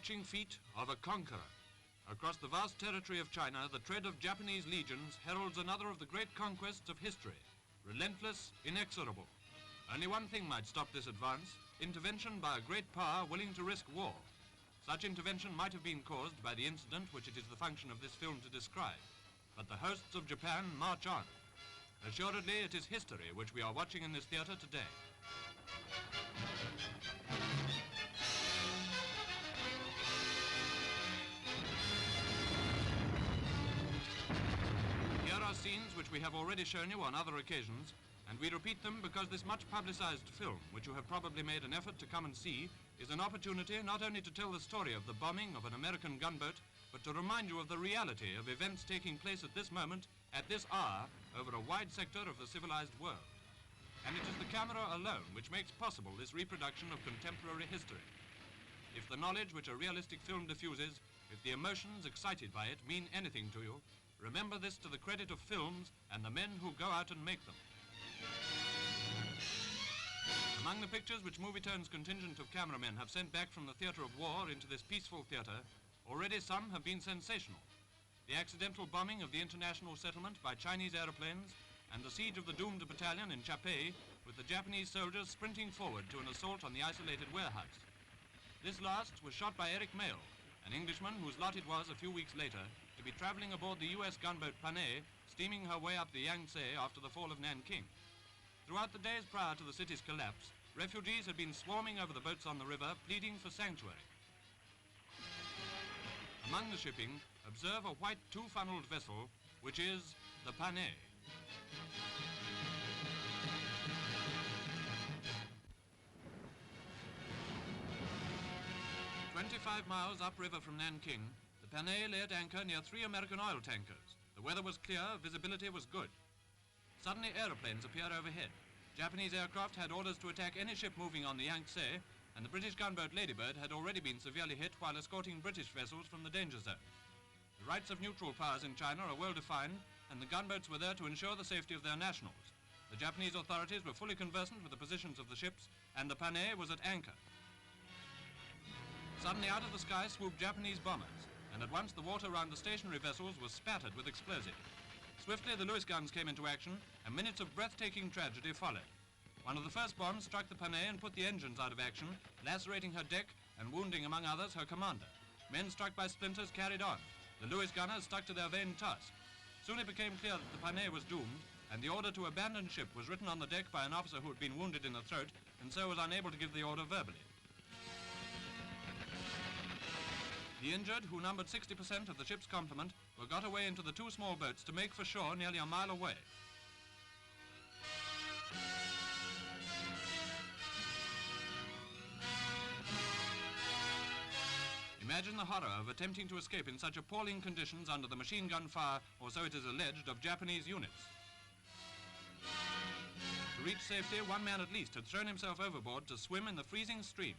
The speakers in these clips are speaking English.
marching feet of a conqueror. Across the vast territory of China, the tread of Japanese legions heralds another of the great conquests of history, relentless, inexorable. Only one thing might stop this advance: intervention by a great power willing to risk war. Such intervention might have been caused by the incident which it is the function of this film to describe. But the hosts of Japan march on. Assuredly, it is history which we are watching in this theatre today. Here are scenes which we have already shown you on other occasions, and we repeat them because this much publicized film, which you have probably made an effort to come and see, is an opportunity not only to tell the story of the bombing of an American gunboat, but to remind you of the reality of events taking place at this moment, at this hour, over a wide sector of the civilized world. And it is the camera alone which makes possible this reproduction of contemporary history. If the knowledge which a realistic film diffuses, if the emotions excited by it mean anything to you, remember this to the credit of films and the men who go out and make them. Among the pictures which Movietone's contingent of cameramen have sent back from the theatre of war into this peaceful theatre, already some have been sensational. The accidental bombing of the international settlement by Chinese aeroplanes and the siege of the doomed battalion in Chapay, with the Japanese soldiers sprinting forward to an assault on the isolated warehouse. This last was shot by Eric Mayle, an Englishman whose lot it was a few weeks later to be traveling aboard the US gunboat Panay, steaming her way up the Yangtze after the fall of Nanking. Throughout the days prior to the city's collapse, refugees had been swarming over the boats on the river, pleading for sanctuary. Among the shipping, observe a white two-funneled vessel, which is the Panay. "25 miles upriver from Nanking, the Panay lay at anchor near 3 American oil tankers. The weather was clear, visibility was good. Suddenly aeroplanes appeared overhead. Japanese aircraft had orders to attack any ship moving on the Yangtze, and the British gunboat Ladybird had already been severely hit while escorting British vessels from the danger zone. The rights of neutral powers in China are well defined, and the gunboats were there to ensure the safety of their nationals. The Japanese authorities were fully conversant with the positions of the ships, and the Panay was at anchor. Suddenly out of the sky swooped Japanese bombers, and at once the water around the stationary vessels was spattered with explosives. Swiftly the Lewis guns came into action, and minutes of breathtaking tragedy followed. One of the first bombs struck the Panay and put the engines out of action, lacerating her deck and wounding, among others, her commander. Men struck by splinters carried on. The Lewis gunners stuck to their vain task. Soon it became clear that the Panay was doomed, and the order to abandon ship was written on the deck by an officer who had been wounded in the throat and so was unable to give the order verbally. The injured, who numbered 60% of the ship's complement, were got away into the 2 small boats to make for shore nearly a mile away. Imagine the horror of attempting to escape in such appalling conditions under the machine gun fire, or so it is alleged, of Japanese units. To reach safety, one man at least had thrown himself overboard to swim in the freezing stream.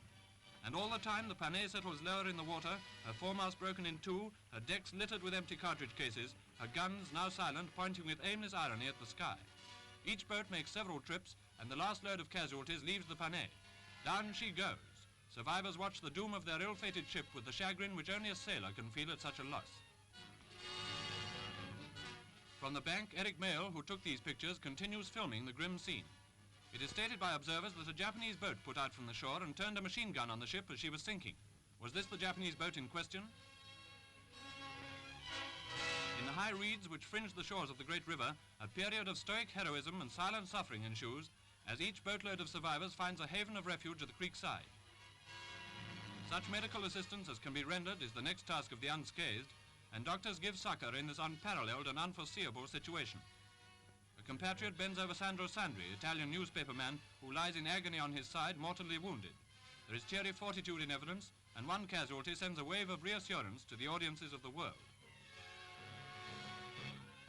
And all the time the Panay settles lower in the water, her foremast broken in 2, her decks littered with empty cartridge cases, her guns, now silent, pointing with aimless irony at the sky. Each boat makes several trips, and the last load of casualties leaves the Panay. Down she goes. Survivors watch the doom of their ill-fated ship with the chagrin which only a sailor can feel at such a loss. From the bank, Eric Mayle, who took these pictures, continues filming the grim scene. It is stated by observers that a Japanese boat put out from the shore and turned a machine gun on the ship as she was sinking. Was this the Japanese boat in question? In the high reeds which fringe the shores of the great river, a period of stoic heroism and silent suffering ensues, as each boatload of survivors finds a haven of refuge at the creek side. Such medical assistance as can be rendered is the next task of the unscathed, and doctors give succor in this unparalleled and unforeseeable situation. A compatriot bends over Sandro Sandri, Italian newspaperman, who lies in agony on his side, mortally wounded. There is cheery fortitude in evidence, and one casualty sends a wave of reassurance to the audiences of the world.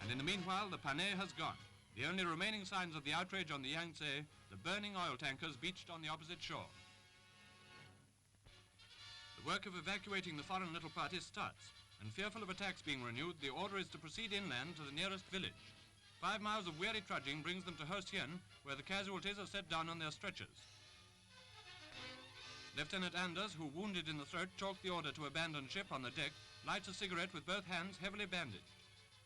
And in the meanwhile, the Panay has gone. The only remaining signs of the outrage on the Yangtze, the burning oil tankers beached on the opposite shore. The work of evacuating the foreign little party starts, and fearful of attacks being renewed, the order is to proceed inland to the nearest village. 5 miles of weary trudging brings them to Ho Sien, where the casualties are set down on their stretchers. Lieutenant Anders, who, wounded in the throat, chalked the order to abandon ship on the deck, lights a cigarette with both hands heavily bandaged.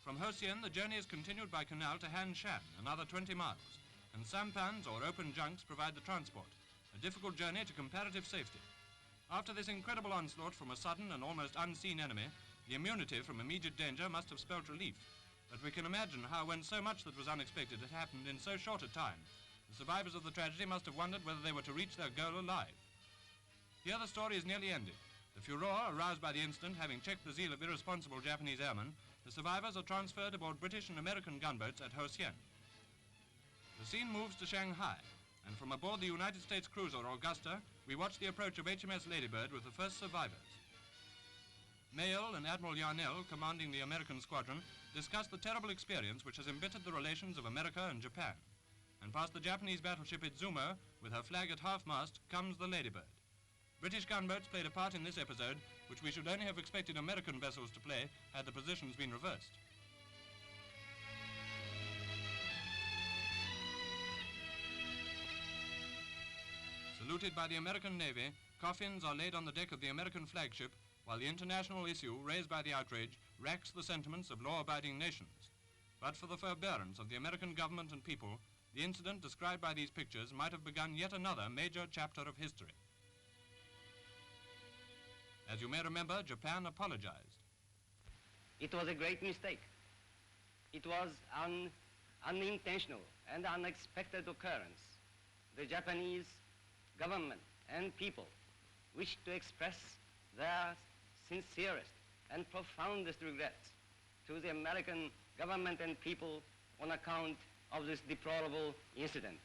From Hosien, the journey is continued by canal to Han Shan, another 20 miles, and sampans, or open junks, provide the transport, a difficult journey to comparative safety. After this incredible onslaught from a sudden and almost unseen enemy, the immunity from immediate danger must have spelt relief. But we can imagine how, when so much that was unexpected had happened in so short a time, the survivors of the tragedy must have wondered whether they were to reach their goal alive. Here the story is nearly ended. The furor aroused by the incident having checked the zeal of irresponsible Japanese airmen, the survivors are transferred aboard British and American gunboats at Hosien. The scene moves to Shanghai, and from aboard the United States cruiser Augusta, we watch the approach of HMS Ladybird with the first survivors. Mayle and Admiral Yarnell, commanding the American squadron, discuss the terrible experience which has embittered the relations of America and Japan. And past the Japanese battleship Itzumo, with her flag at half-mast, comes the Ladybird. British gunboats played a part in this episode, which we should only have expected American vessels to play had the positions been reversed. Saluted by the American Navy, coffins are laid on the deck of the American flagship, while the international issue raised by the outrage racks the sentiments of law-abiding nations. But for the forbearance of the American government and people, the incident described by these pictures might have begun yet another major chapter of history. As you may remember, Japan apologized. It was a great mistake. It was an unintentional and unexpected occurrence. The Japanese government and people wished to express their sincerest and profoundest regrets to the American government and people on account of this deplorable incident.